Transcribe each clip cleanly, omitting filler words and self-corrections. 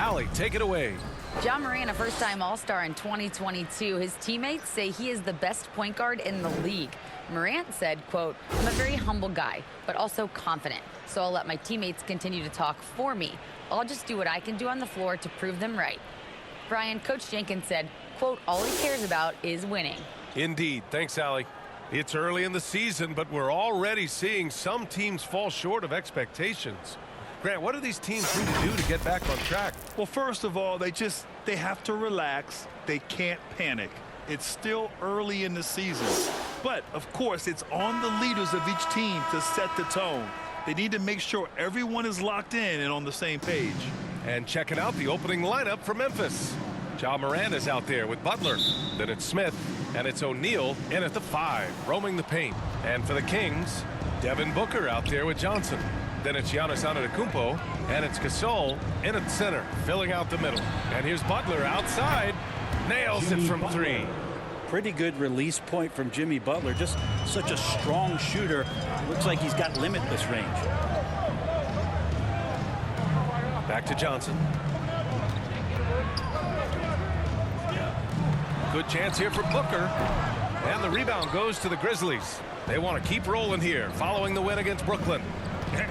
Allie, take it away. Ja Morant, a first-time All-Star in 2022. His teammates say he is the best point guard in the league. Morant said, quote, "I'm a very humble guy, but also confident. So I'll let my teammates continue to talk for me. I'll just do what I can do on the floor to prove them right." Brian, Coach Jenkins said, quote, "All he cares about is winning." Indeed. Thanks, Allie. It's early in the season, but we're already seeing some teams fall short of expectations. Grant, what do these teams need to do to get back on track? Well, first of all, they have to relax. They can't panic. It's still early in the season. But, of course, it's on the leaders of each team to set the tone. They need to make sure everyone is locked in and on the same page. And checking out the opening lineup for Memphis. Ja Morant is out there with Butler. Then it's Smith, and it's O'Neal in at the 5, roaming the paint. And for the Kings, Devin Booker out there with Johnson. Then it's Giannis Antetokounmpo, and it's Gasol in at the center, filling out the middle. And here's Butler outside, nails it from 3. Pretty good release point from Jimmy Butler. Just such a strong shooter. Looks like he's got limitless range. Back to Johnson. Good chance here for Booker. And the rebound goes to the Grizzlies. They want to keep rolling here, following the win against Brooklyn.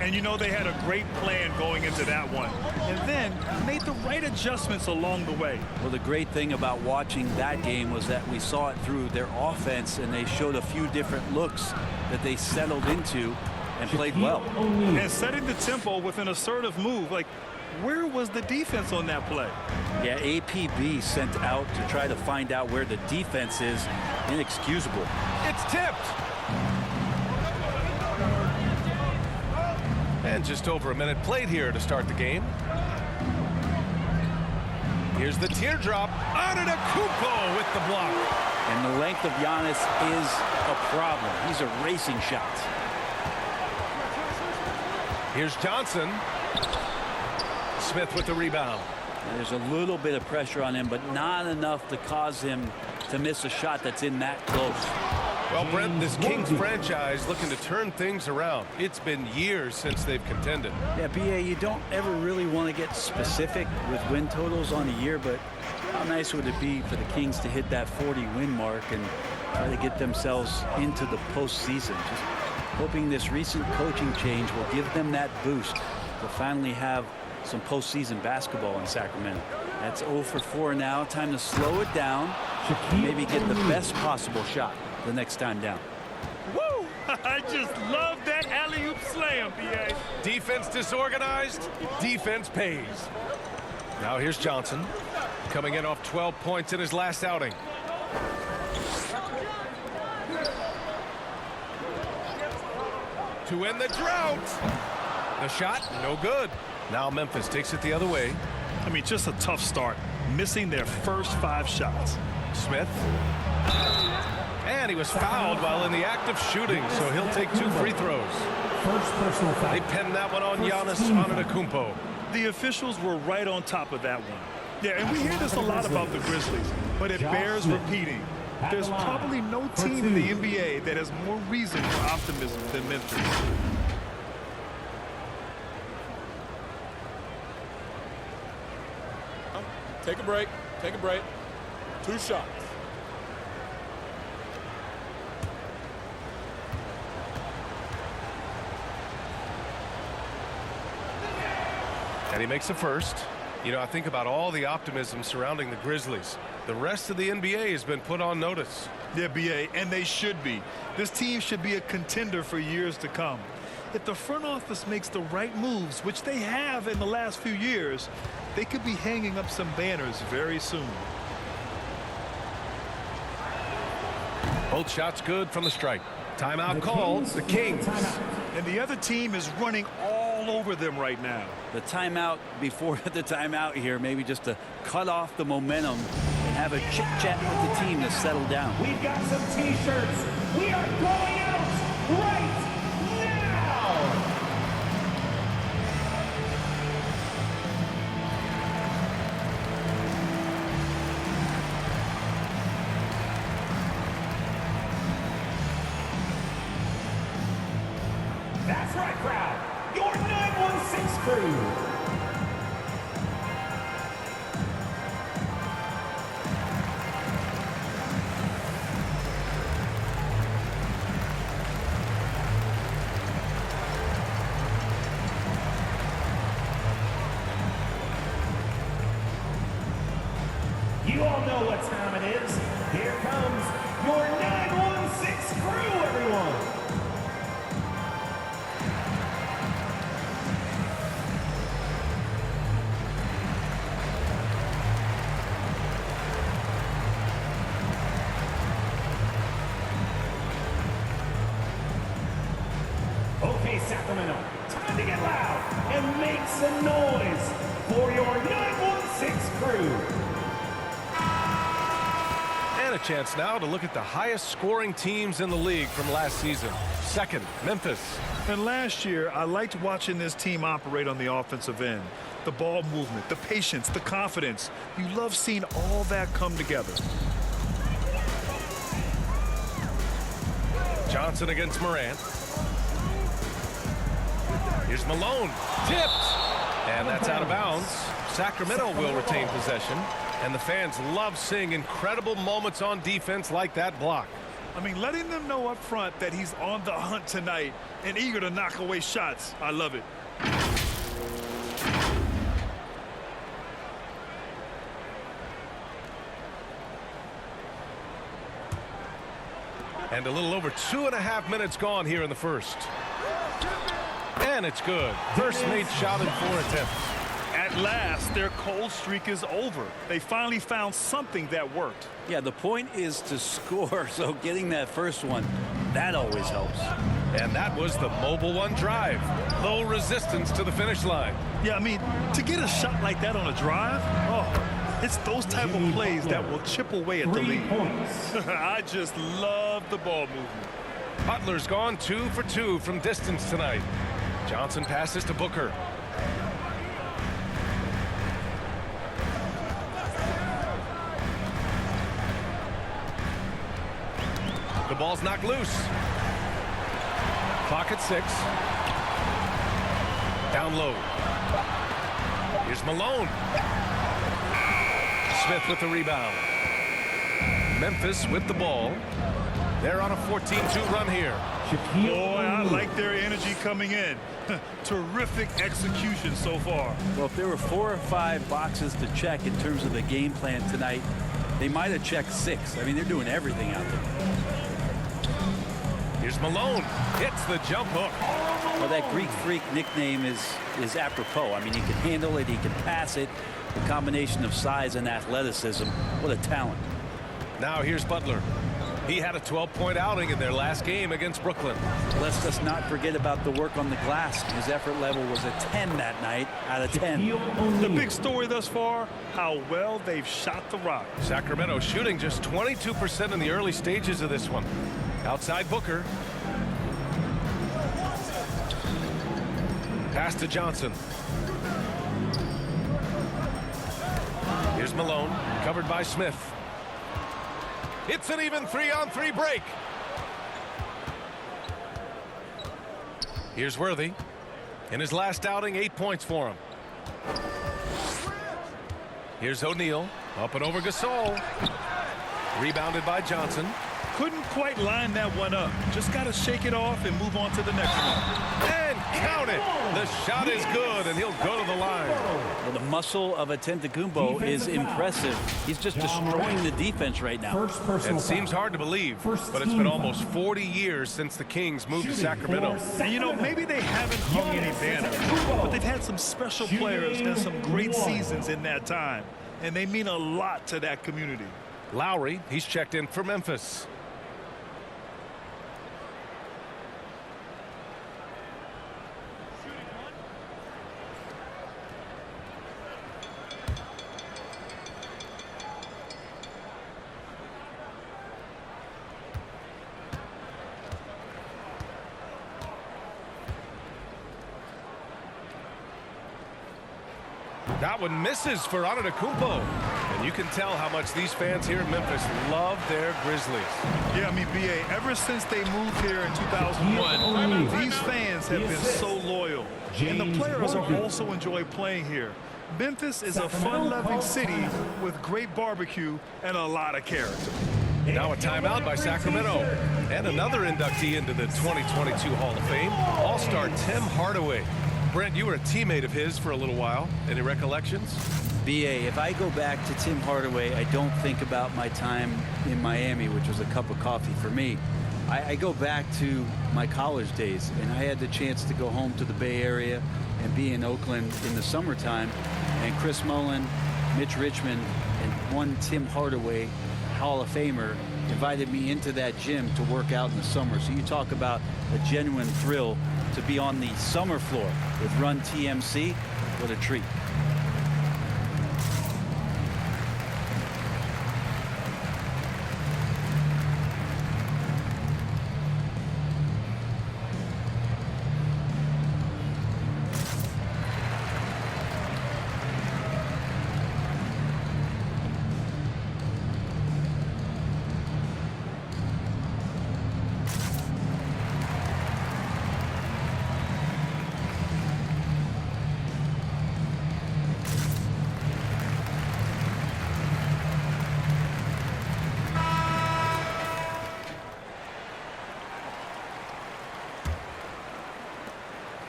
And you know they had a great plan going into that one. And then made the right adjustments along the way. Well, the great thing about watching that game was that we saw it through their offense, and they showed a few different looks that they settled into and played well. And setting the tempo with an assertive move. Like, where was the defense on that play? Yeah, APB sent out to try to find out where the defense is. Inexcusable. It's tipped. And just over a minute played here to start the game. Here's the teardrop. Antetokounmpo with the block. And the length of Giannis is a problem. He's erasing shots. Here's Johnson. Smith with the rebound. And there's a little bit of pressure on him, but not enough to cause him to miss a shot that's in that close. Well, Brent, this Kings franchise looking to turn things around. It's been years since they've contended. Yeah, BA, you don't ever really want to get specific with win totals on a year, but how nice would it be for the Kings to hit that 40-win mark and try to get themselves into the postseason? Just hoping this recent coaching change will give them that boost to finally have some postseason basketball in Sacramento. That's 0 for 4 now. Time to slow it down, maybe get the best possible shot the next time down. Woo! I just love that alley-oop slam, B.A. Defense disorganized, defense pays. Now here's Johnson, coming in off 12 points in his last outing. To end the drought. The shot, no good. Now Memphis takes it the other way. I mean, just a tough start, missing their first 5 shots. Smith. And he was fouled while in the act of shooting, so he'll take 2 free throws. First personal foul. They pinned that one on Giannis Antetokounmpo. The officials were right on top of that one. Yeah, and we hear this a lot about the Grizzlies, but it bears repeating. There's probably no team in the NBA that has more reason for optimism than Memphis. Take a break. Take a break. 2 shots. And he makes the first. You know, I think about all the optimism surrounding the Grizzlies. The rest of the NBA has been put on notice. Yeah, B.A., and they should be. This team should be a contender for years to come. If the front office makes the right moves, which they have in the last few years, they could be hanging up some banners very soon. Both shots good from the stripe. Timeout called. The Kings. And the other team is running all over them right now. The timeout before the timeout here, maybe just to cut off the momentum and have a chit-chat with the team to settle down. We've got some T-shirts. We are going out right now. That's right, crowd. Your 916 crew. You all know what time it is. Here comes your 916 crew, everyone. Okay, Sacramento, time to get loud and make some noise for your 916 crew. And a chance now to look at the highest scoring teams in the league from last season. Second, Memphis. And last year, I liked watching this team operate on the offensive end. The ball movement, the patience, the confidence. You love seeing all that come together. Johnson against Morant. Here's Malone. Tipped. And that's out of bounds. Sacramento will retain possession. And the fans love seeing incredible moments on defense like that block. I mean, letting them know up front that he's on the hunt tonight and eager to knock away shots. I love it. And a little over 2.5 minutes gone here in the first. And it's good. First made shot in 4 attempts. At last, their cold streak is over. They finally found something that worked. Yeah, the point is to score, so getting that first one, that always helps. And that was the Mobile One drive. Low resistance to the finish line. Yeah, I mean, to get a shot like that on a drive, oh, it's those type of plays that will chip away at the 3 lead. points. I just love the ball movement. Butler's gone 2 for 2 from distance tonight. Johnson passes to Booker. The ball's knocked loose. Clock at 6. Down low. Here's Malone. Smith with the rebound. Memphis with the ball. They're on a 14-2 run here. Boy, I like their energy coming in. Terrific execution so far. Well, if there were 4 or 5 boxes to check in terms of the game plan tonight, they might have checked 6. I mean, they're doing everything out there. Here's Malone. Hits the jump hook. Well, that Greek Freak nickname is apropos. I mean, he can handle it, he can pass it. The combination of size and athleticism, what a talent. Now here's Butler. He had a 12-point outing in their last game against Brooklyn. Let's just not forget about the work on the glass. His effort level was a 10 that night out of 10. The big story thus far, how well they've shot the rock. Sacramento shooting just 22% in the early stages of this one. Outside Booker. Pass to Johnson. Here's Malone, covered by Smith. It's an even 3-on-3 break. Here's Worthy. In his last outing, 8 points for him. Here's O'Neal. Up and over Gasol. Rebounded by Johnson. Couldn't quite line that one up. Just got to shake it off and move on to the next one. And count it. The shot is good, and he'll go to the line. Well, the muscle of Antetokounmpo is impressive. He's just destroying the defense right now. It seems hard to believe, but it's been almost 40 years since the Kings moved to Sacramento. And you know, maybe they haven't hung any banners, but they've had some special players and some great seasons in that time. And they mean a lot to that community. Lowry, he's checked in for Memphis. That one misses for Antetokounmpo. And you can tell how much these fans here in Memphis love their Grizzlies. Yeah, I mean, B.A., ever since they moved here in 2001, these fans have been so loyal. And the players are also enjoy playing here. Memphis is a fun-loving city with great barbecue and a lot of character. Now a timeout by Sacramento. And another inductee into the 2022 Hall of Fame, All-Star Tim Hardaway. Brent, you were a teammate of his for a little while. Any recollections? BA, if I go back to Tim Hardaway, I don't think about my time in Miami, which was a cup of coffee for me. I go back to my college days, and I had the chance to go home to the Bay Area and be in Oakland in the summertime. And Chris Mullin, Mitch Richmond, and one Tim Hardaway, Hall of Famer, invited me into that gym to work out in the summer. So you talk about a genuine thrill to be on the summer floor with Run TMC. What a treat.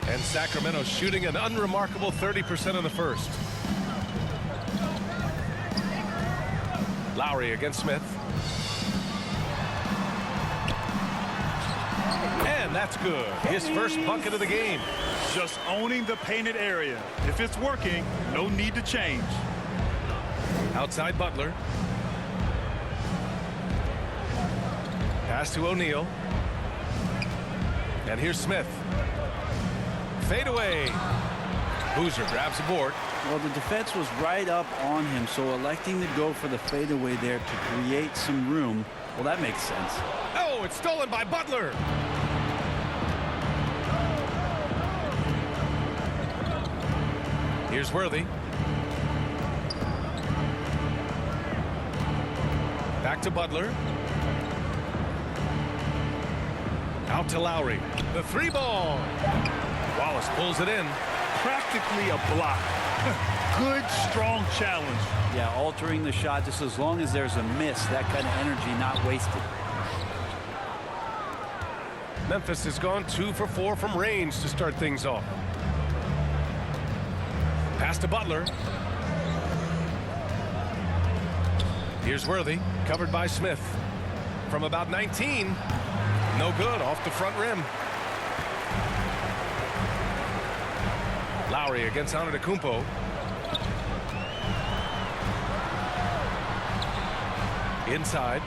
And Sacramento shooting an unremarkable 30% in the first. Lowry against Smith. And that's good. His first bucket of the game. Just owning the painted area. If it's working, no need to change. Outside Butler. Pass to O'Neal. And here's Smith. Fade away. Boozer grabs the board. Well, the defense was right up on him, so electing to go for the fadeaway there to create some room, well, that makes sense. Oh, it's stolen by Butler. Here's Worthy. Back to Butler. Out to Lowry. The three ball. Wallace pulls it in. Practically a block. Good, strong challenge. Yeah, altering the shot just as long as there's a miss, that kind of energy not wasted. Memphis has gone 2 for 4 from range to start things off. Pass to Butler. Here's Worthy, covered by Smith. From about 19. No good, off the front rim. Lowry against Antetokounmpo. Inside.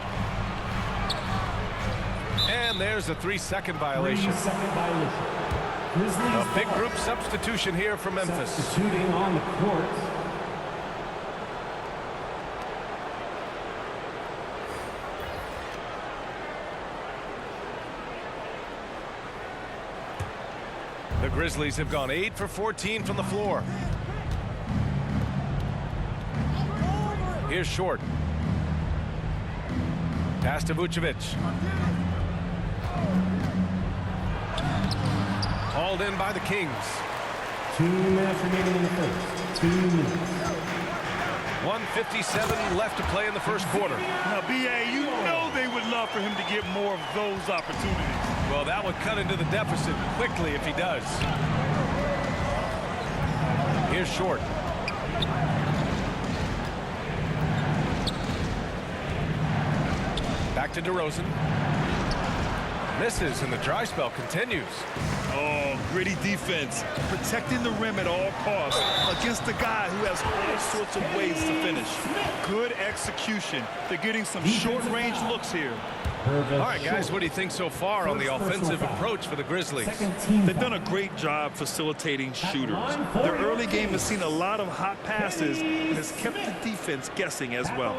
And there's a 3-second violation. 3-second violation. Grizzlies A big group substitution here for Memphis. substituting on the court. The Grizzlies have gone 8 for 14 from the floor. Here's Short. Pass to Vucevic. Hauled in by the Kings. 2 minutes remaining in the first. 2 minutes. 1:57 left to play in the first quarter. Now, BA, you know they would love for him to get more of those opportunities. Well, that would cut into the deficit quickly if he does. Here's Short. Back to DeRozan. Misses, and the dry spell continues. Oh, gritty defense. Protecting the rim at all costs against a guy who has all sorts of ways to finish. Good execution. They're getting some short-range looks here. All right, guys, what do you think so far on the offensive approach for the Grizzlies? They've done a great job facilitating shooters. Their early game has seen a lot of hot passes and has kept the defense guessing as well.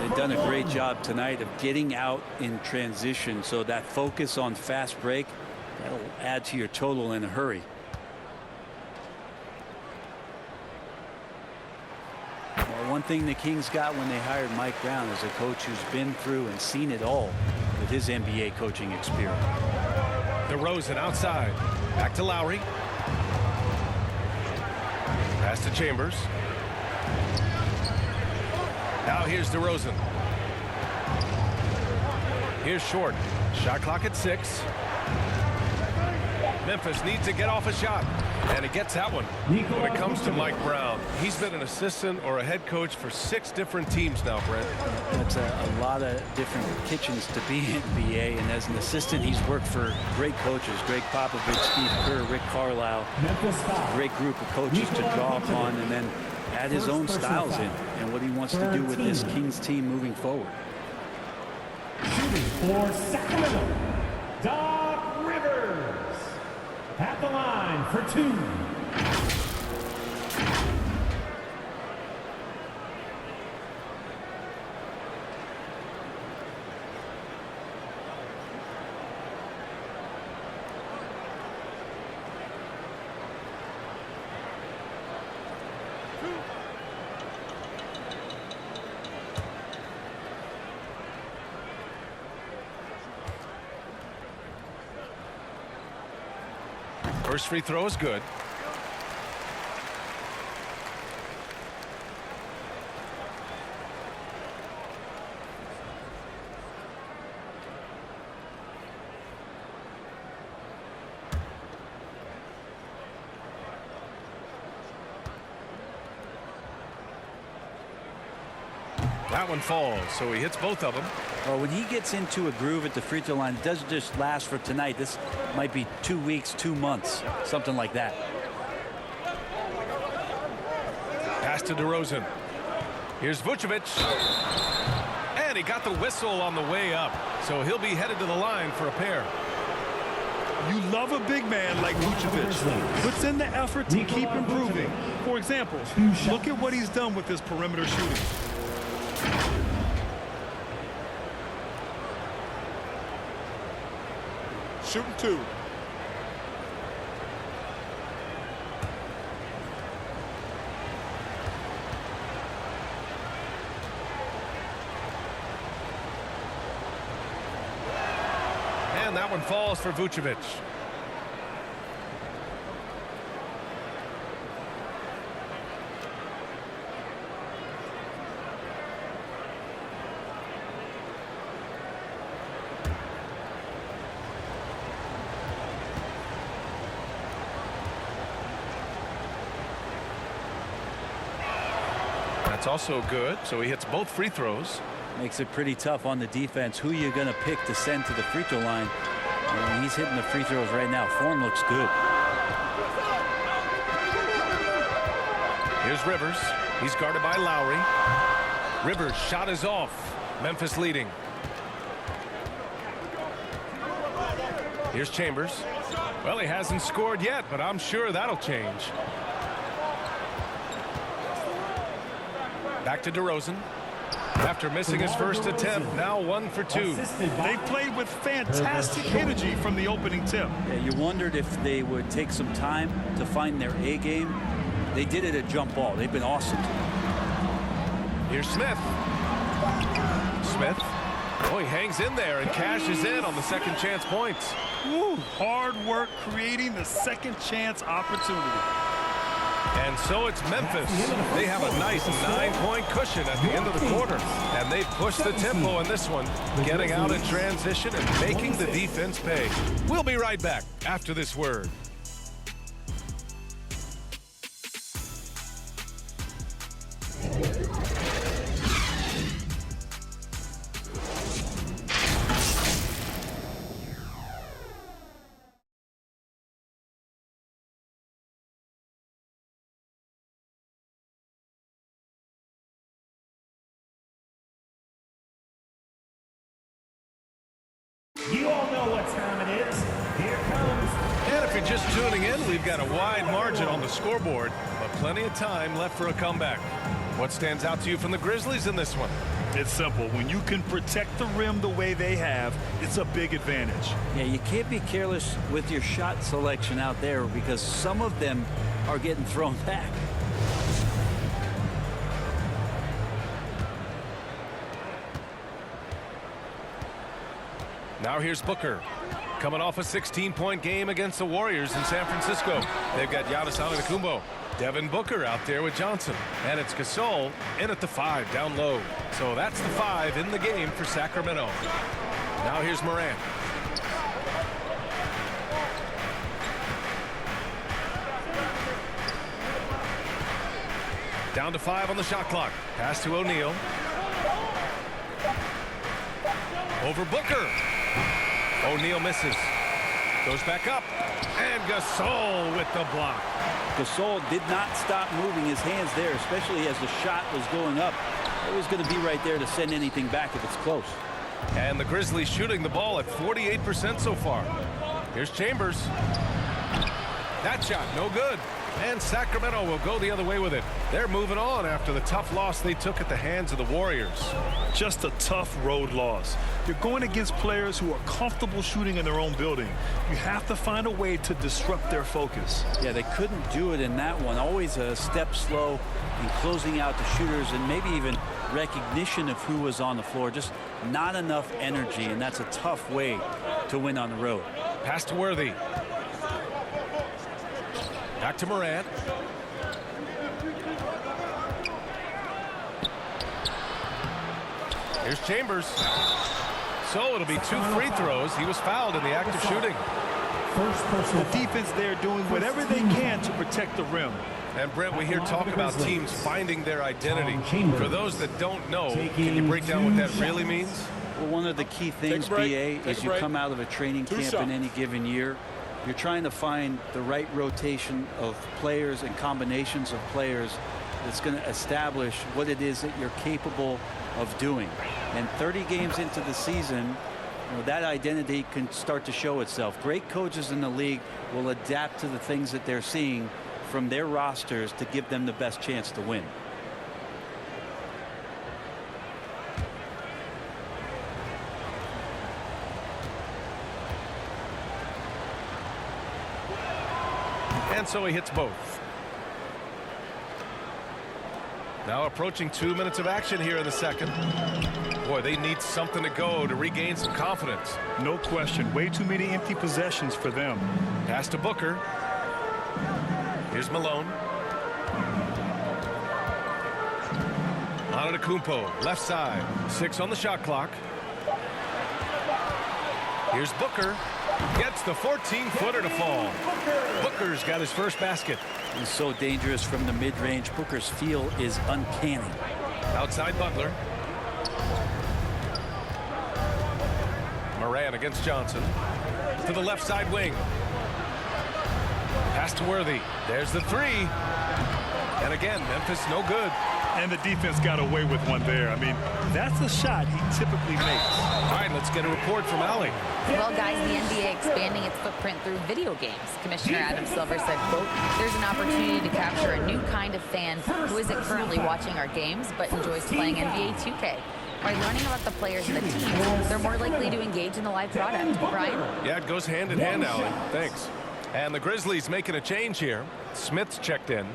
They've done a great job tonight of getting out in transition, so that focus on fast break, that'll add to your total in a hurry. Well, one thing the Kings got when they hired Mike Brown is a coach who's been through and seen it all with his NBA coaching experience. DeRozan outside. Back to Lowry. Pass to Chambers. Now here's DeRozan. Here's Short. Shot clock at 6. Memphis needs to get off a shot. And he gets that one. When it comes to Mike Brown, he's been an assistant or a head coach for 6 different teams now, Brent. That's a lot of different kitchens to be in NBA, and as an assistant, he's worked for great coaches, Greg Popovich, Steve Kerr, Rick Carlisle, a great group of coaches to draw upon, and then add his own styles in and what he wants to do with this Kings team moving forward. Shooting for Sacramento, Doc Rivers. At the line for 2. First free throw is good. That one falls, so he hits both of them. Well, when he gets into a groove at the free throw line, it doesn't just last for tonight. This might be 2 weeks, 2 months, something like that. Pass to DeRozan. Here's Vucevic. And he got the whistle on the way up, so he'll be headed to the line for a pair. You love a big man like Vucevic. Puts in the effort to keep improving. For example, look at what he's done with his perimeter shooting. Shooting 2. And that one falls for Vucevic. That's also good, so he hits both free throws. Makes it pretty tough on the defense. Who you're going to pick to send to the free throw line. And he's hitting the free throws right now. Form looks good. Here's Rivers. He's guarded by Lowry. Rivers' shot is off. Memphis leading. Here's Chambers. Well, he hasn't scored yet, but I'm sure that'll change. Back to DeRozan. After missing his first attempt, now 1 for 2. They played with fantastic energy from the opening tip. Yeah, you wondered if they would take some time to find their A game. They did it at jump ball. They've been awesome. Here's Smith. Smith. Oh, he hangs in there and cashes in on the second chance points. Woo, hard work creating the second chance opportunity. And so it's Memphis. They have a nice 9-point cushion at the end of the quarter. And they push the tempo in this one, getting out in transition and making the defense pay. We'll be right back after this word. You all know what time it is. Here comes. And if you're just tuning in, we've got a wide margin on the scoreboard, but plenty of time left for a comeback. What stands out to you from the Grizzlies in this one? It's simple. When you can protect the rim the way they have, it's a big advantage. Yeah, you can't be careless with your shot selection out there because some of them are getting thrown back. Now here's Booker, coming off a 16-point game against the Warriors in San Francisco. They've got Giannis Antetokounmpo, Devin Booker out there with Johnson, and it's Gasol in at the 5 down low. So that's the 5 in the game for Sacramento. Now here's Morant. Down to 5 on the shot clock. Pass to O'Neal. Over Booker. O'Neal misses. Goes back up. And Gasol with the block. Gasol did not stop moving his hands there, especially as the shot was going up. It was going to be right there to send anything back if it's close. And the Grizzlies shooting the ball at 48% so far. Here's Chambers. That shot, no good. And Sacramento will go the other way with it. They're moving on after the tough loss they took at the hands of the Warriors. Just a tough road loss. You're going against players who are comfortable shooting in their own building. You have to find a way to disrupt their focus. Yeah, they couldn't do it in that one. Always a step slow in closing out the shooters and maybe even recognition of who was on the floor. Just not enough energy, and that's a tough way to win on the road. Pass to Worthy. Back to Morant. Here's Chambers. So it'll be 2 free throws. He was fouled in the act of shooting. The defense there doing whatever they can to protect the rim. And Brent, we hear talk about teams finding their identity. For those that don't know, can you break down what that really means? Well, one of the key things, BA, is you come out of a training camp in any given year. You're trying to find the right rotation of players and combinations of players that's going to establish what it is that you're capable of doing. And 30 games into the season, that identity can start to show itself. Great coaches in the league will adapt to the things that they're seeing from their rosters to give them the best chance to win. And so he hits both. Now approaching 2 minutes of action here in the second. Boy, they need something to go to regain some confidence. No question. Way too many empty possessions for them. Pass to Booker. Here's Malone. Antetokounmpo, left side. 6 on the shot clock. Here's Booker. Gets the 14-footer to fall. Booker's got his first basket. He's so dangerous from the mid-range. Booker's feel is uncanny. Outside Butler. Moran against Johnson. To the left side wing. Pass to Worthy. There's the 3. And again, Memphis no good. And the defense got away with one there. I mean, that's a shot he typically makes. All right, let's get a report from Allie. Well, guys, the NBA expanding its footprint through video games. Commissioner Adam Silver said, quote, there's an opportunity to capture a new kind of fan who isn't currently watching our games but enjoys playing NBA 2K. By learning about the players and the teams, they're more likely to engage in the live product. Brian? Yeah, it goes hand in hand, Allie. Thanks. And the Grizzlies making a change here. Smith's checked in.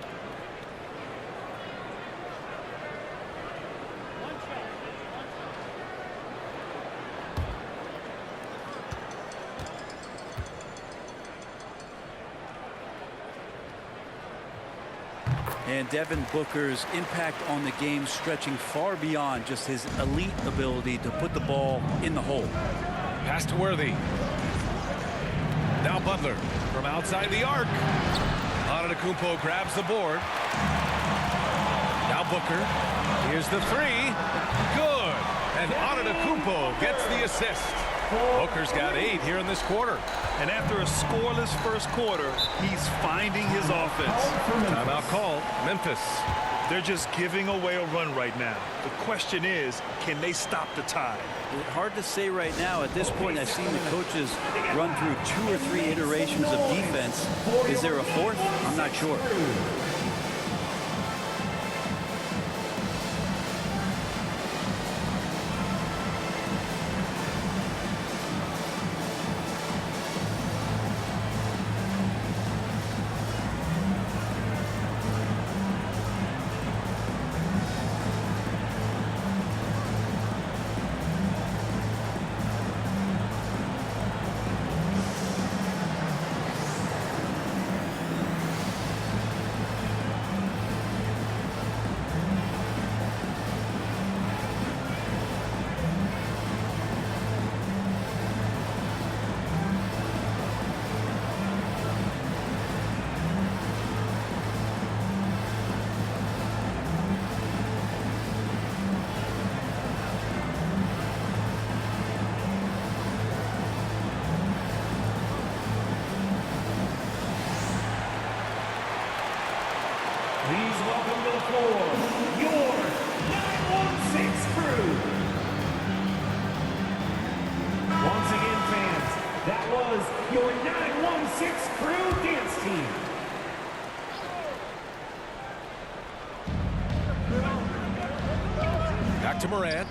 And Devin Booker's impact on the game stretching far beyond just his elite ability to put the ball in the hole. Pass to Worthy. Now Butler from outside the arc. Antetokounmpo grabs the board. Now Booker. Here's the 3. Good. And Antetokounmpo gets the assist. Booker's got 8 here in this quarter. And after a scoreless first quarter, he's finding his offense. Timeout call. Memphis. They're just giving away a run right now. The question is, can they stop the tide? Hard to say right now. At this point, I've seen the coaches run through 2 or 3 iterations of defense. Is there a 4th? I'm not sure. floor, your 916 crew. Once again, fans, that was your 916 crew dance team. Back to Morant.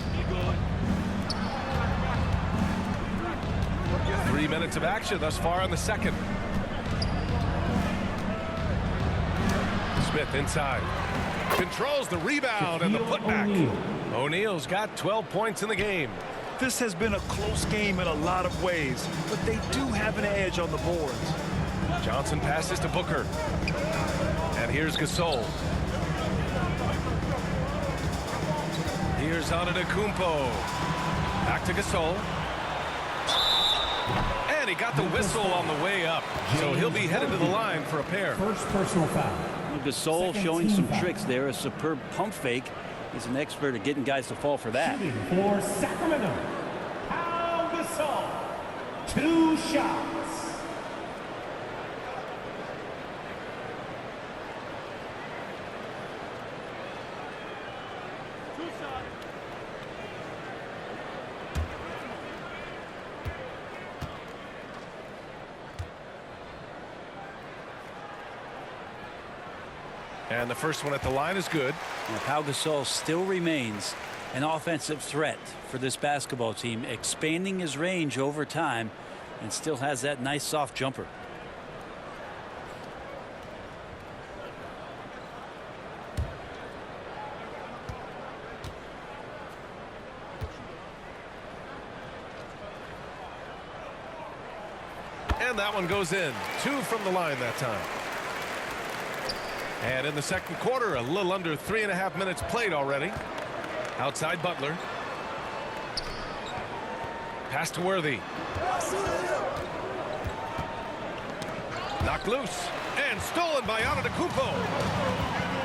3 minutes of action thus far in the second. Smith inside. Controls the rebound and the putback. O'Neal's got 12 points in the game. This has been a close game in a lot of ways, but they do have an edge on the boards. Johnson passes to Booker. And here's Gasol. Here's Antetokounmpo. Back to Gasol. And he got the whistle on the way up. So he'll be headed to the line for a pair. First personal foul. Gasol showing some tricks there. A superb pump fake. He's an expert at getting guys to fall for that. Shooting for Sacramento, Pau Gasol. 2 shots. And the first one at the line is good. And Pau Gasol still remains an offensive threat for this basketball team, expanding his range over time and still has that nice soft jumper. And that one goes in. 2 from the line that time. And in the second quarter, a little under 3.5 minutes played already. Outside Butler. Pass to Worthy. Knocked loose. And stolen by Antetokounmpo.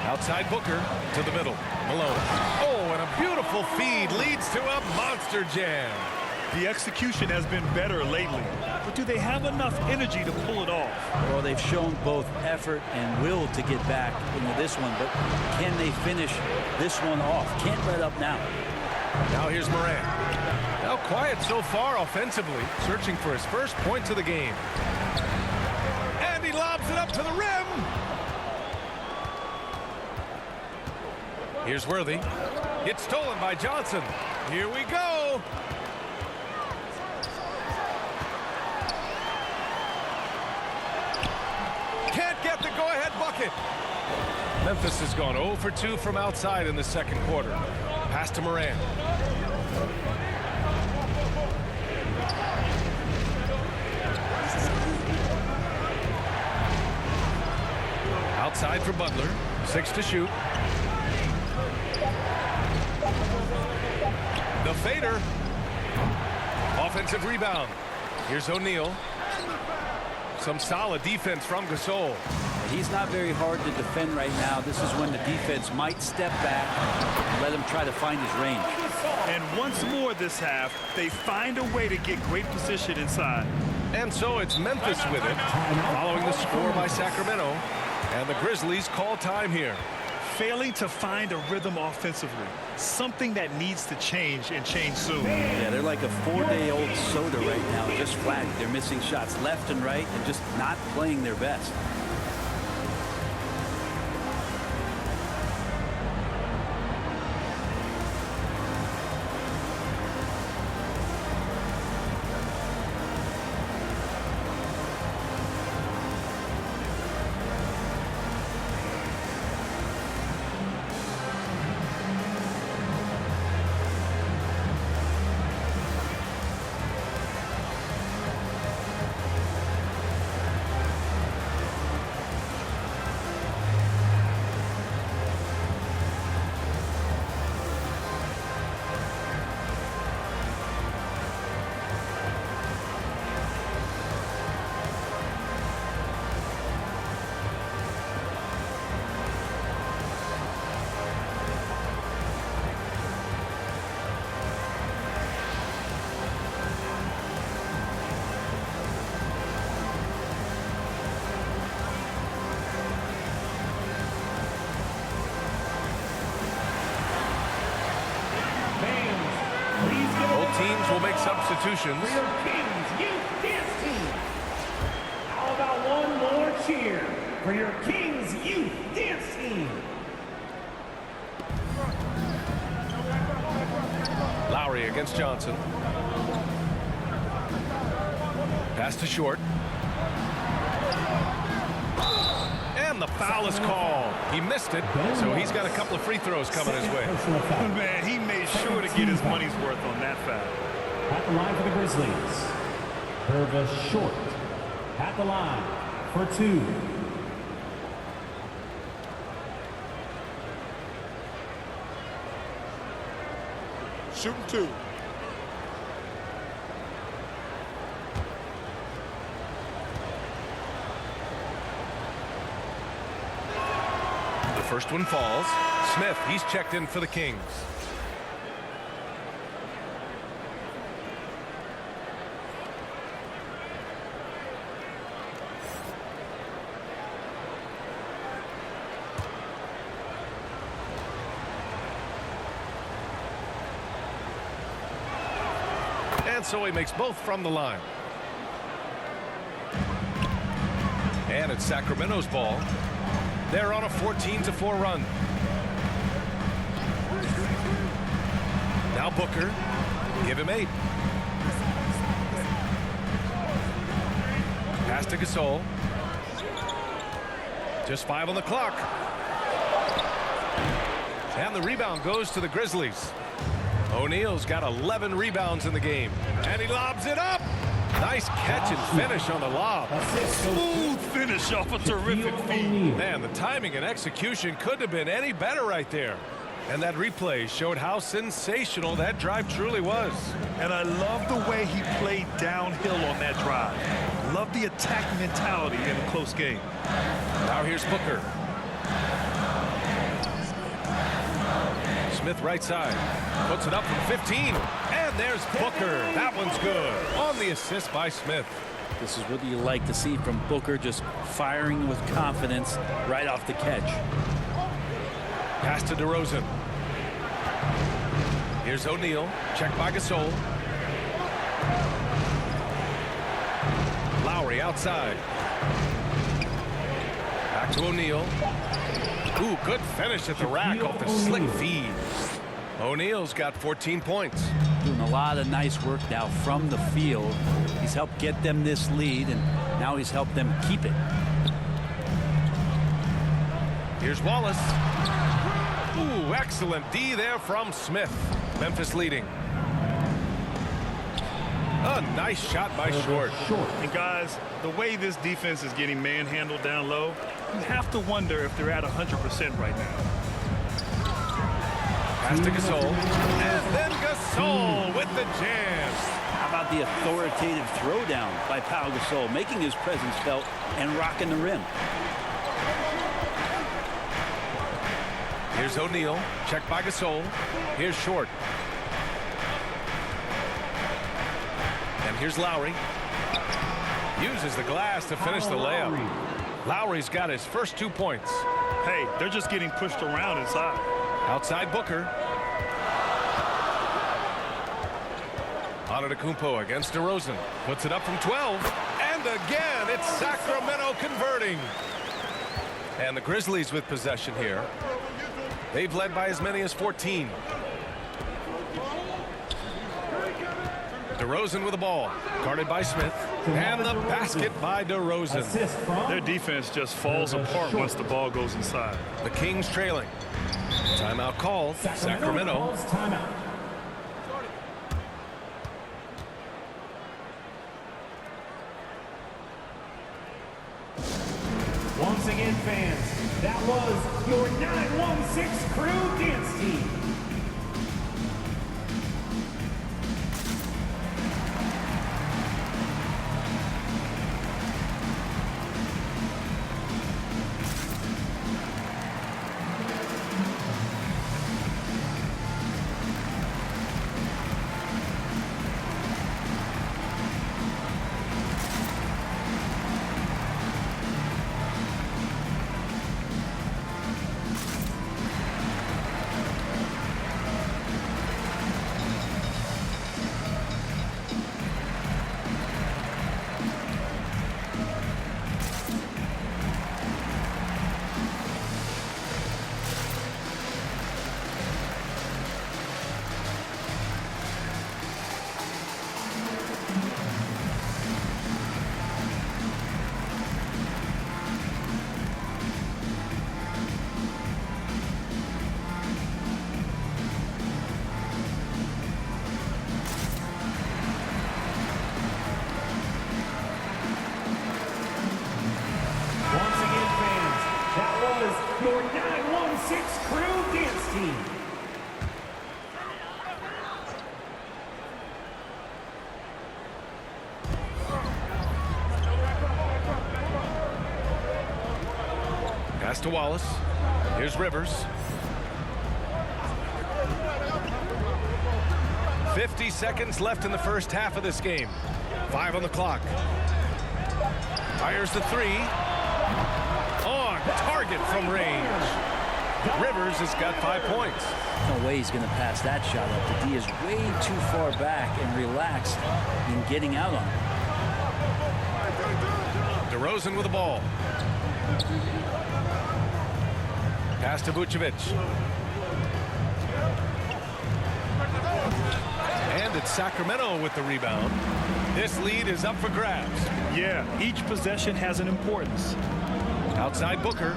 Outside Booker to the middle. Malone. Oh, and a beautiful feed leads to a monster jam. The execution has been better lately, but do they have enough energy to pull it off? Well, they've shown both effort and will to get back into this one, but can they finish this one off? Can't let up now. Now here's Morant. Now quiet so far offensively, searching for his first points of the game. And he lobs it up to the rim. Here's Worthy. It's stolen by Johnson. Here we go. Can't get the go-ahead bucket. Memphis has gone 0 for 2 from outside in the second quarter. Pass to Morant. Outside for Butler. 6 to shoot. The fader. Offensive rebound. Here's O'Neal. Some solid defense from Gasol. He's not very hard to defend right now. This is when the defense might step back and let him try to find his range. And once more this half, they find a way to get great position inside. And so it's Memphis with it, following the score by Sacramento. And the Grizzlies call time here. Failing to find a rhythm offensively. Something that needs to change and change soon. Yeah, they're like a 4-day-old soda right now, just flat. They're missing shots left and right and just not playing their best. teams will make substitutions. For your Kings Youth Dance Team. How about one more cheer for your Kings Youth Dance Team? Lowry against Johnson. Pass to Short. And the foul is called. He missed it, so he's got a couple of free throws coming his way. Man, he made sure to get his money's worth on that foul. At the line for the Grizzlies, Purvis Short. At the line for 2. Shooting 2. The first one falls. Smith, he's checked in for the Kings. And so he makes both from the line. And it's Sacramento's ball. They're on a 14-4 run. Now Booker. Give him 8. Pass to Gasol. Just 5 on the clock. And the rebound goes to the Grizzlies. O'Neal's got 11 rebounds in the game. And he lobs it up. Nice catch and finish on the lob. Smooth finish off a terrific feed. Man, the timing and execution couldn't have been any better right there. And that replay showed how sensational that drive truly was. And I love the way he played downhill on that drive. Love the attack mentality in a close game. Now here's Booker. Smith right side. Puts it up from 15. And there's Booker. That one's good. On the assist by Smith. This is what you like to see from Booker, just firing with confidence right off the catch. Pass to DeRozan. Here's O'Neal. Checked by Gasol. Lowry outside. Back to O'Neal. Ooh, good finish at the rack off the slick feed. O'Neal's got 14 points. Doing a lot of nice work now from the field. He's helped get them this lead, and now he's helped them keep it. Here's Wallace. Ooh, excellent D there from Smith. Memphis leading. A nice shot by Short. And guys, the way this defense is getting manhandled down low, you have to wonder if they're at 100% right now. Pass to Gasol. And then Gasol with the jam. How about the authoritative throwdown by Pau Gasol, making his presence felt and rocking the rim. Here's O'Neal. Checked by Gasol. Here's Short. And here's Lowry. Uses the glass to finish the layup. Lowry's got his first 2 points. Hey, they're just getting pushed around inside. Outside Booker. Antetokounmpo against DeRozan. Puts it up from 12. And again, it's Sacramento converting. And the Grizzlies with possession here. They've led by as many as 14. DeRozan with the ball. Guarded by Smith. And the basket by DeRozan. Their defense just falls apart once the ball goes inside. The Kings trailing. Timeout called. Sacramento. Calls timeout. Once again, fans, that was your 916 Crew Dance Team. Pass to Wallace. Here's Rivers. 50 seconds left in the first half of this game. 5 on the clock. Fires the 3. On target from range. Rivers has got 5 points. No way he's going to pass that shot up. The D is way too far back and relaxed in getting out on it. DeRozan with the ball. Pass to Vucevic. And it's Sacramento with the rebound. This lead is up for grabs. Yeah, each possession has an importance. Outside Booker.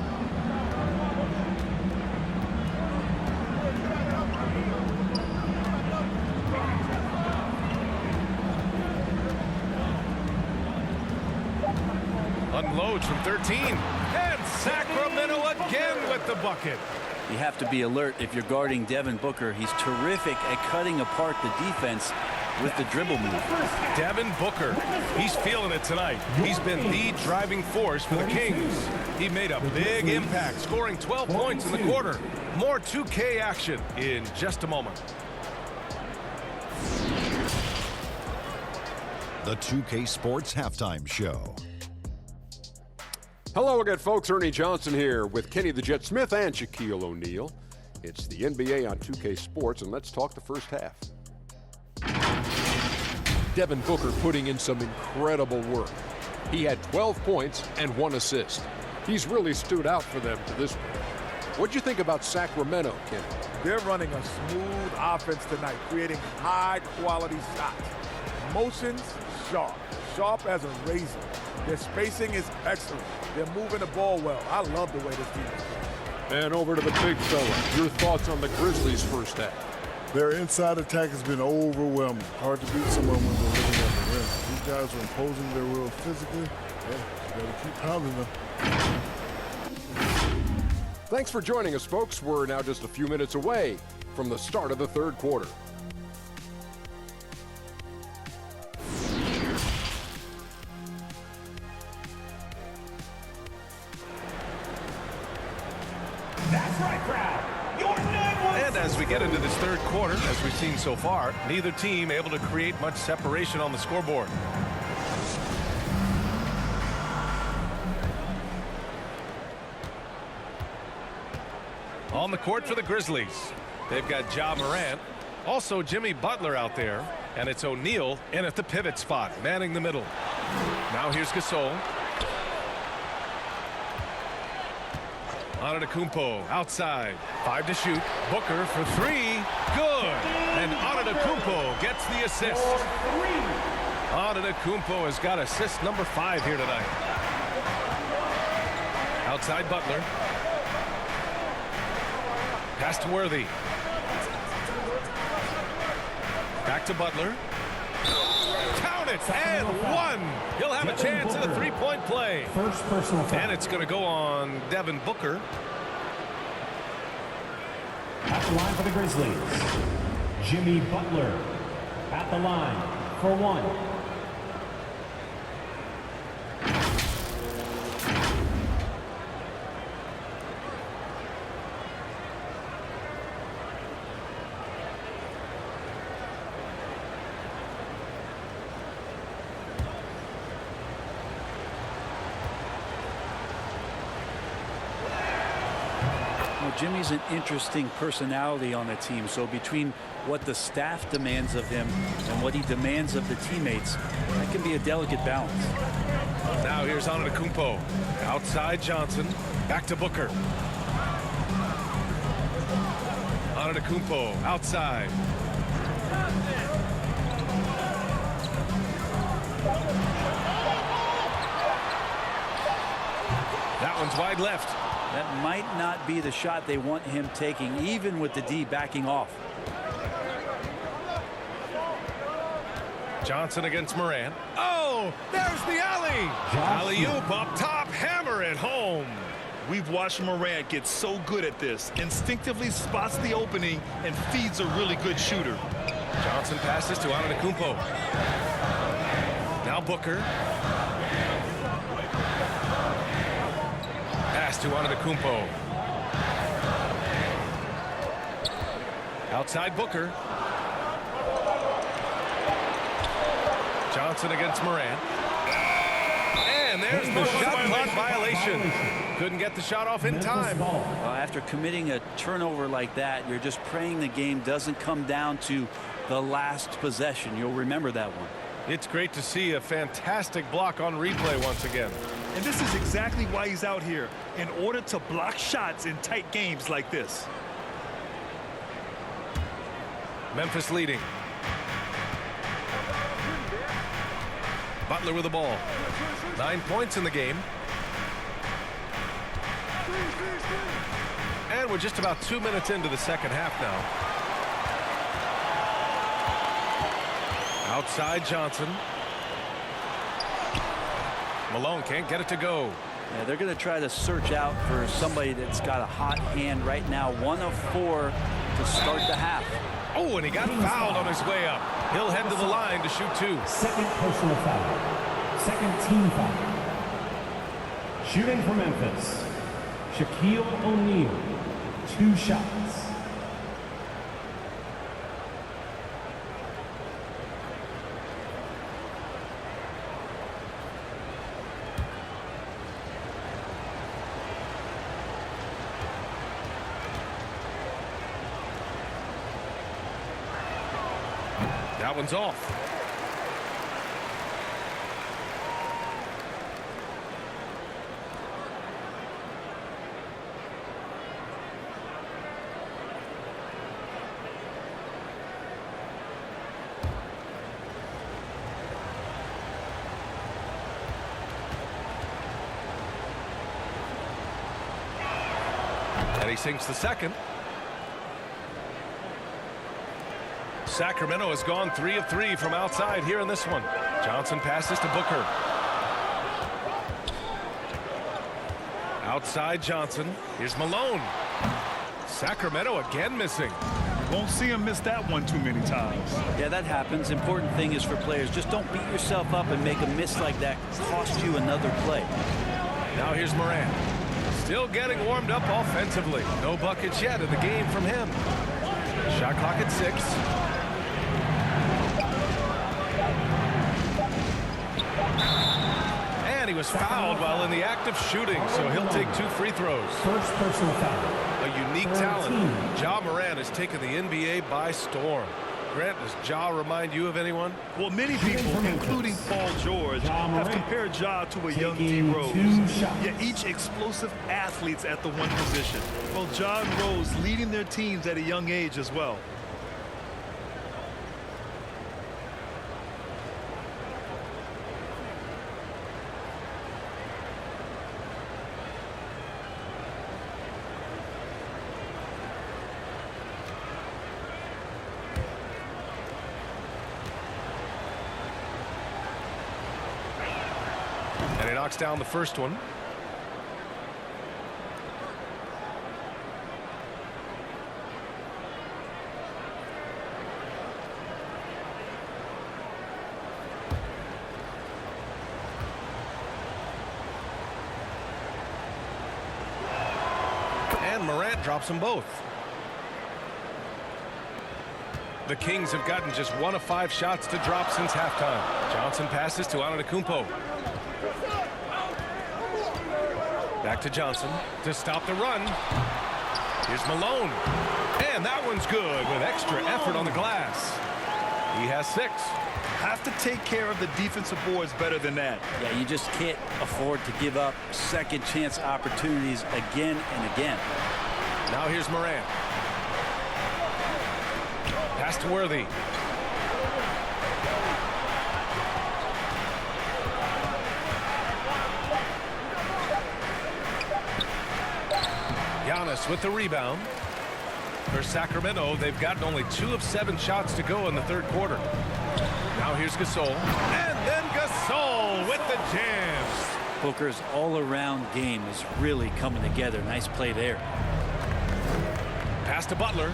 Unloads from 13. And Sacramento again with the bucket. You have to be alert if you're guarding Devin Booker. He's terrific at cutting apart the defense with the dribble move. Devin Booker, he's feeling it tonight. He's been the driving force for the Kings. He made a big impact, scoring 12 points in the quarter. More 2K action in just a moment. The 2K Sports Halftime Show. Hello again, folks. Ernie Johnson here with Kenny the Jet Smith and Shaquille O'Neal. It's the NBA on 2K Sports, and let's talk the first half. Devin Booker putting in some incredible work. He had 12 points and 1 assist. He's really stood out for them to this point. What'd you think about Sacramento, Kenny? They're running a smooth offense tonight, creating high-quality shots. Motions, sharp as a razor. Their spacing is excellent. They're moving the ball well. I love the way this team is playing. And over to the big fella. Your thoughts on the Grizzlies' first half? Their inside attack has been overwhelming. Hard to beat someone when they're looking at the rim. These guys are imposing their will physically. Yeah, you gotta keep pounding them. Thanks for joining us, folks. We're now just a few minutes away from the start of the third quarter. That's right, crowd. Your 916. And as we get into this third quarter, as we've seen so far, neither team able to create much separation on the scoreboard. On the court for the Grizzlies, they've got Ja Morant, also Jimmy Butler out there, and it's O'Neal in at the pivot spot, manning the middle. Now here's Gasol. Antetokounmpo outside. 5 to shoot. Booker for 3. Good. And Antetokounmpo gets the assist. Antetokounmpo has got assist number 5 here tonight. Outside Butler. Pass to Worthy. Back to Butler. Count it, and 1. He'll have a chance at a 3-point play. First personal foul. And it's going to go on Devin Booker. At the line for the Grizzlies, Jimmy Butler. At the line for 1. Jimmy's an interesting personality on the team, so between what the staff demands of him and what he demands of the teammates, that can be a delicate balance. Now here's Antetokounmpo. Outside Johnson. Back to Booker. Antetokounmpo outside. That one's wide left. That might not be the shot they want him taking, even with the D backing off. Johnson against Morant. Oh, there's the alley. Alley-oop up top, hammer it home. We've watched Morant get so good at this. Instinctively spots the opening and feeds a really good shooter. Johnson passes to Antetokounmpo. Now Booker. Pass to Antetokounmpo. Outside Booker. Johnson against Morant. And there's the shot clock violation. Couldn't get the shot off in time. After committing a turnover like that, you're just praying the game doesn't come down to the last possession. You'll remember that one. It's great to see a fantastic block on replay once again. And this is exactly why he's out here, in order to block shots in tight games like this. Memphis leading. Butler with the ball. 9 points in the game. And we're just about 2 minutes into the second half now. Outside Johnson. Malone can't get it to go. Yeah, they're going to try to search out for somebody that's got a hot hand right now. 1 of 4 to start the half. Oh, and he got fouled on his way up. He'll head to the line to shoot 2. Second personal foul. Second team foul. Shooting for Memphis, Shaquille O'Neal. 2 shots. That one's off. And he sinks the second. Sacramento has gone 3 of 3 from outside here in this one. Johnson passes to Booker. Outside Johnson. Here's Malone. Sacramento again missing. Won't see him miss that one too many times. Yeah, that happens. Important thing is for players, just don't beat yourself up and make a miss like that cost you another play. Now here's Morant. Still getting warmed up offensively. No buckets yet in the game from him. Shot clock at 6. And he was fouled while in the act of shooting, so he'll take 2 free throws. First personal foul. A unique talent. Ja Morant has taken the NBA by storm. Grant, does Ja remind you of anyone? Well, many people, including Paul George, have compared Ja to a young D. Rose. Yet each explosive athletes at the one position. Well, Ja and Rose leading their teams at a young age as well. And he knocks down the first one. And Morant drops them both. The Kings have gotten just 1 of 5 shots to drop since halftime. Johnson passes to Antetokounmpo. Back to Johnson to stop the run. Here's Malone. And that one's good with extra effort on the glass. He has 6. Have to take care of the defensive boards better than that. Yeah, you just can't afford to give up second chance opportunities again and again. Now here's Morant. Pass to Worthy. Giannis with the rebound. For Sacramento, they've gotten only 2 of 7 shots to go in the third quarter. Now here's Gasol. And then Gasol with the jams. Booker's all-around game is really coming together. Nice play there. Pass to Butler.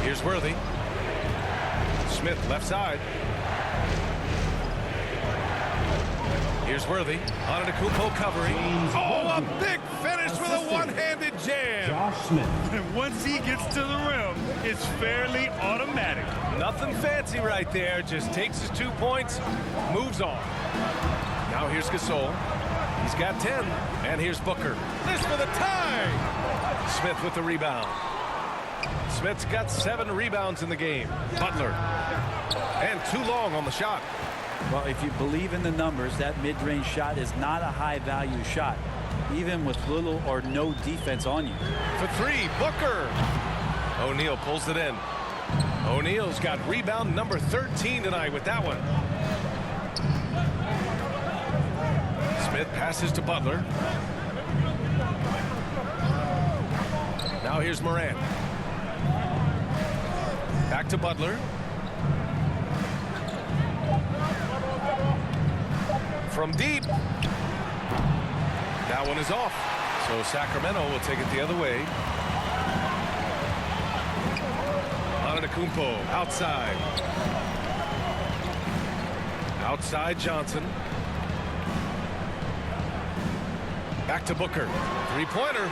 Here's Worthy. Smith left side. Here's Worthy. Antetokounmpo covering. Oh, a big finish with a one-handed jam. Josh Smith. And once he gets to the rim, it's fairly automatic. Nothing fancy right there. Just takes his 2 points, moves on. Now here's Gasol. He's got 10. And here's Booker. This for the tie. Smith with the rebound. Smith's got 7 rebounds in the game. Butler. And too long on the shot. Well, if you believe in the numbers, that mid-range shot is not a high-value shot, even with little or no defense on you. For 3, Booker. O'Neal pulls it in. O'Neal's got rebound number 13 tonight with that one. Smith passes to Butler. Now here's Morant. Back to Butler. From deep. That one is off. So Sacramento will take it the other way. Antetokounmpo outside. Outside Johnson. Back to Booker. Three-pointer.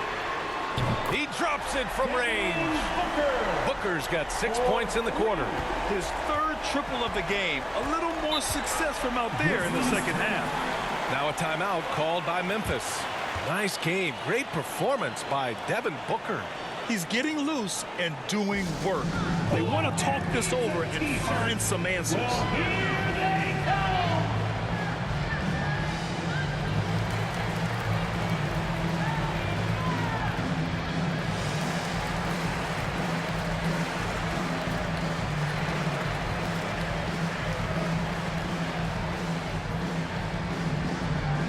He drops it from range. Booker's got 6 points in the quarter. His 3rd triple of the game. A little more success from out there in the second half. Now a timeout called by Memphis. Nice game. Great performance by Devin Booker. He's getting loose and doing work. They want to talk this over and find some answers. Here they come.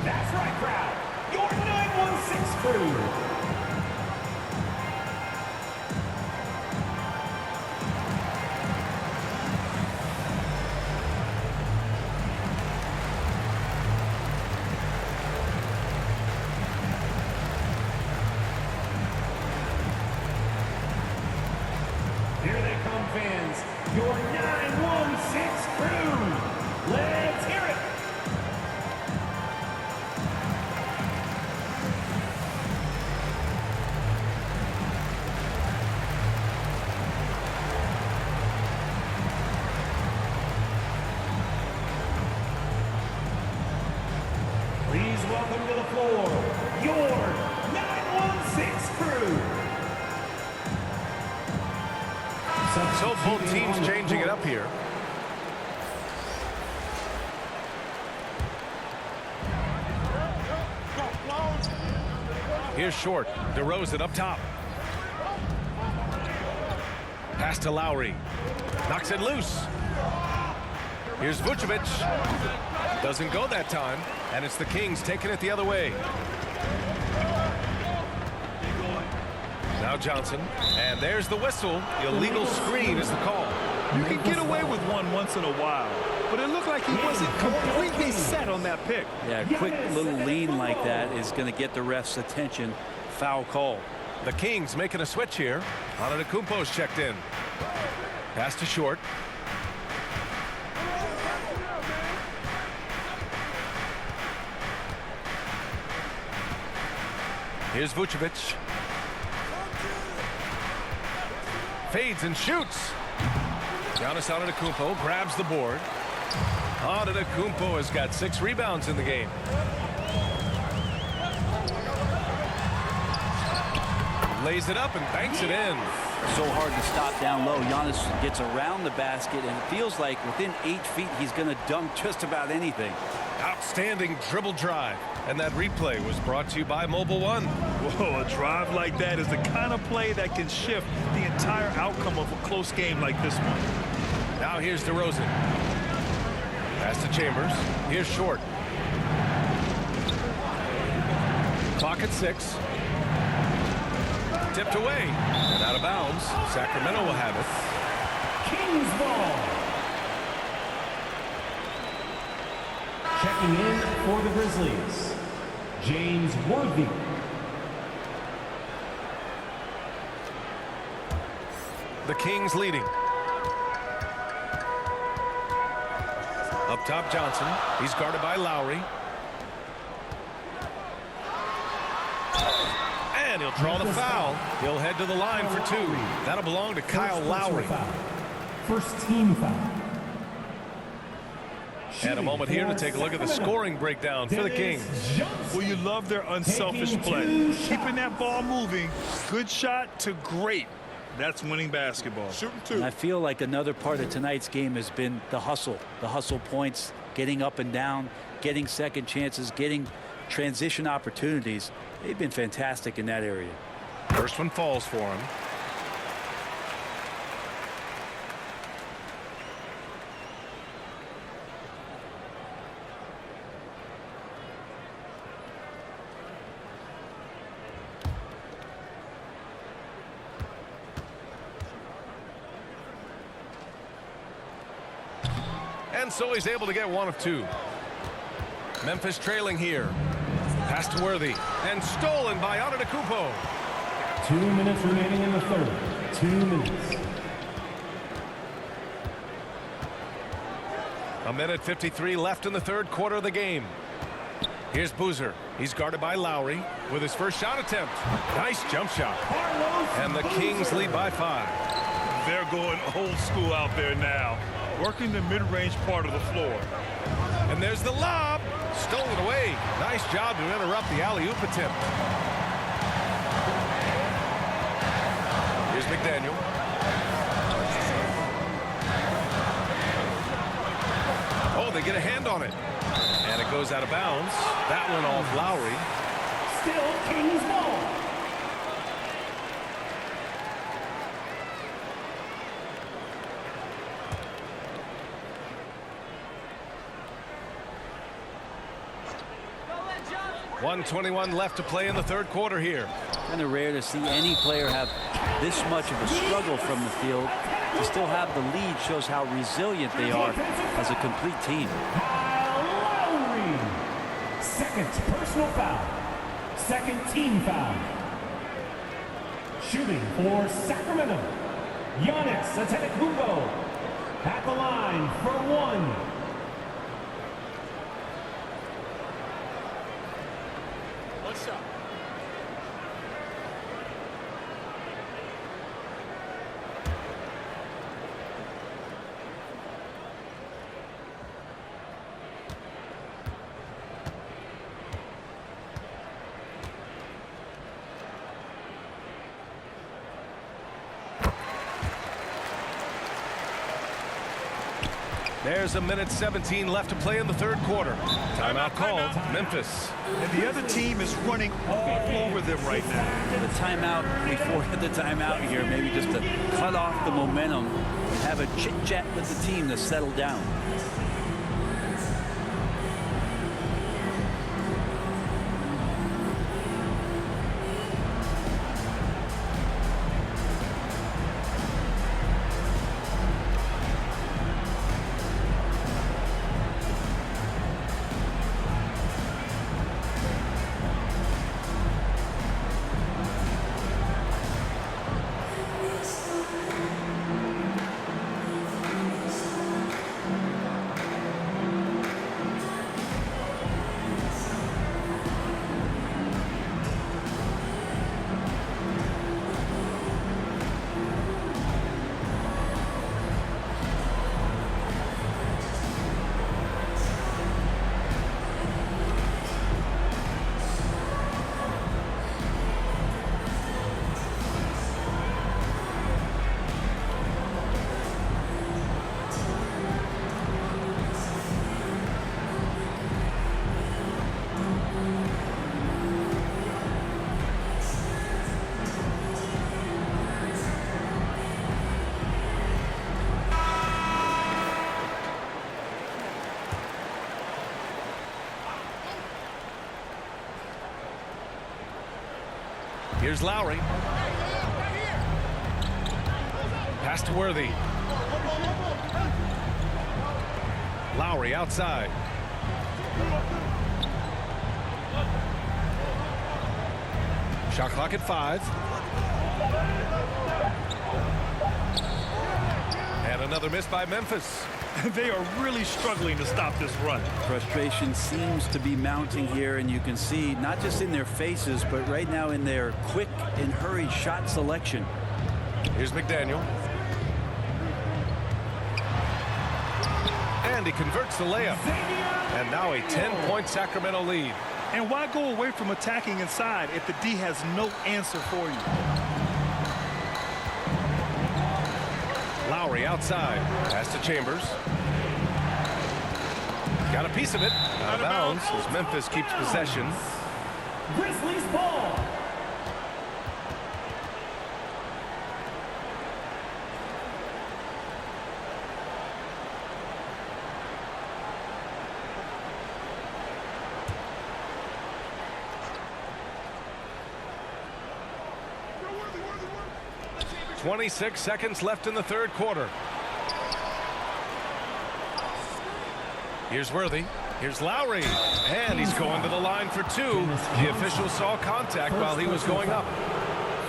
That's right, crowd. Your 916 crew. Here they come, fans. Your 916 crew. Let's hear it. Please welcome to the floor your 916 crew. So both teams changing it up here. Here's Short. DeRozan up top. Pass to Lowry. Knocks it loose. Here's Vucevic. Doesn't go that time. And it's the Kings taking it the other way. Now Johnson. And there's the whistle. Illegal screen is the call. You can get away with one once in a while, but it looked like he wasn't completely set on that pick. Yeah, a quick little lean like that is going to get the ref's attention. Foul call. The Kings making a switch here. Antetokounmpo's checked in. Pass to Short. Here's Vucevic. Fades and shoots. Giannis Antetokounmpo grabs the board. Antetokounmpo has got 6 rebounds in the game. Lays it up and banks it in. So hard to stop down low. Giannis gets around the basket, and it feels like within 8 feet he's going to dunk just about anything. Outstanding dribble drive. And that replay was brought to you by Mobile One. Whoa, a drive like that is the kind of play that can shift the entire outcome of a close game like this one. Now here's DeRozan. Pass to Chambers. Here's Short. Clock at 6. Tipped away and out of bounds. Sacramento will have it. Kings ball. Checking in for the Grizzlies, James Worthy. The Kings leading. Up top, Johnson. He's guarded by Lowry. He'll draw the foul. He'll head to the line for 2. That'll belong to Kyle Lowry. First team foul. And a moment here to take a look at the scoring breakdown for the Kings. Well, you love their unselfish play. Keeping that ball moving. Good shot to great. That's winning basketball. Shooting 2. And I feel like another part of tonight's game has been the hustle points, getting up and down, getting second chances, getting transition opportunities. They've been fantastic in that area. First one falls for him. And so he's able to get 1 of 2. Memphis trailing here. Pass to Worthy. And stolen by Antetokounmpo. 2 minutes remaining in the third. 2 minutes. A minute 53 left in the third quarter of the game. Here's Boozer. He's guarded by Lowry with his first shot attempt. Nice jump shot. And the Kings lead by 5. They're going old school out there now. Working the mid-range part of the floor. And there's the lob. Stolen away. Nice job to interrupt the alley-oop attempt. Here's McDaniel. Oh, they get a hand on it. And it goes out of bounds. That one off Lowry. Still Kings ball. .121 left to play in the third quarter here. Kind of rare to see any player have this much of a struggle from the field. To still have the lead shows how resilient they are as a complete team. Kyle Lowry. Second personal foul. Second team foul. Shooting for Sacramento. Giannis Antetokounmpo at the line for 1. There's a minute 17 left to play in the third quarter. Timeout called. Memphis. And the other team is running all over them right now. The timeout before the timeout here, maybe just to cut off the momentum and have a chit-chat with the team to settle down. Here's Lowry. Pass to Worthy. Lowry outside. Shot clock at 5. And another miss by Memphis. They are really struggling to stop this run. Frustration seems to be mounting here, and you can see not just in their faces, but right now in their quick and hurried shot selection. Here's McDaniel. And he converts the layup. And now a 10-point Sacramento lead. And why go away from attacking inside if the D has no answer for you? Lowry outside. Pass to Chambers. Got a piece of it. Out of bounds as Memphis keeps possession. Grizzlies ball. .26 seconds left in the third quarter. Here's Worthy. Here's Lowry. And he's going to the line for two. The official saw contact while he was going up.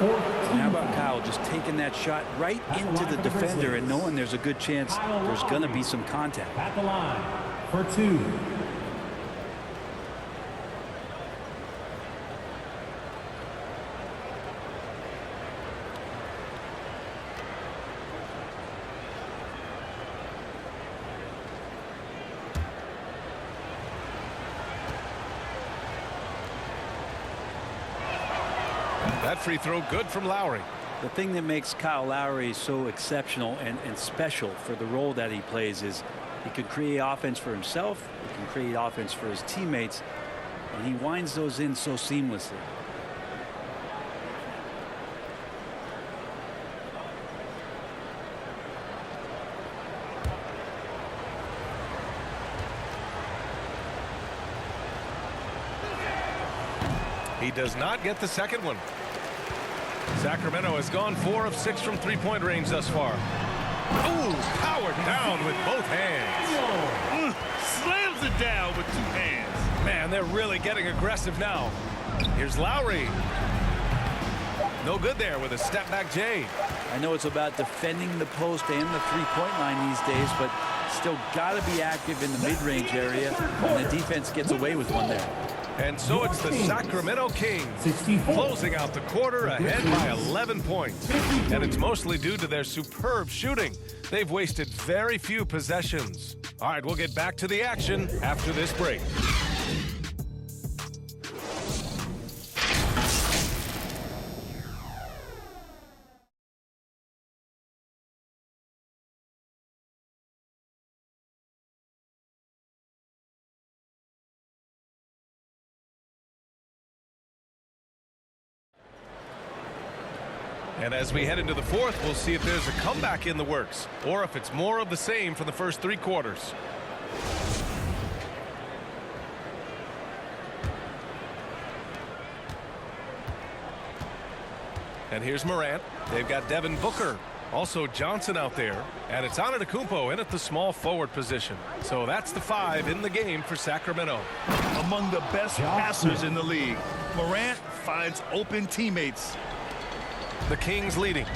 And how about Kyle just taking that shot right into the defender and knowing there's a good chance there's going to be some contact. At the line for two. That free throw good from Lowry. The thing that makes Kyle Lowry so exceptional and special for the role that he plays is he can create offense for himself, he can create offense for his teammates, and he winds those in so seamlessly. He does not get the second one. Sacramento has gone 4 of 6 from three-point range thus far. Ooh, powered down with both hands. Slams it down with two hands. Man, they're really getting aggressive now. Here's Lowry. No good there with a step-back J. I know it's about defending the post and the three-point line these days, but still got to be active in the mid-range area, and the defense gets away with one there. And so it's the Sacramento Kings closing out the quarter ahead by 11 points. And it's mostly due to their superb shooting. They've wasted very few possessions. All right, we'll get back to the action after this break. And as we head into the fourth, we'll see if there's a comeback in the works or if it's more of the same for the first three quarters. And here's Morant. They've got Devin Booker. Also Johnson out there. And it's Antetokounmpo in at the small forward position. So that's the 5 in the game for Sacramento. Among the best passers in the league, Morant finds open teammates. The Kings leading.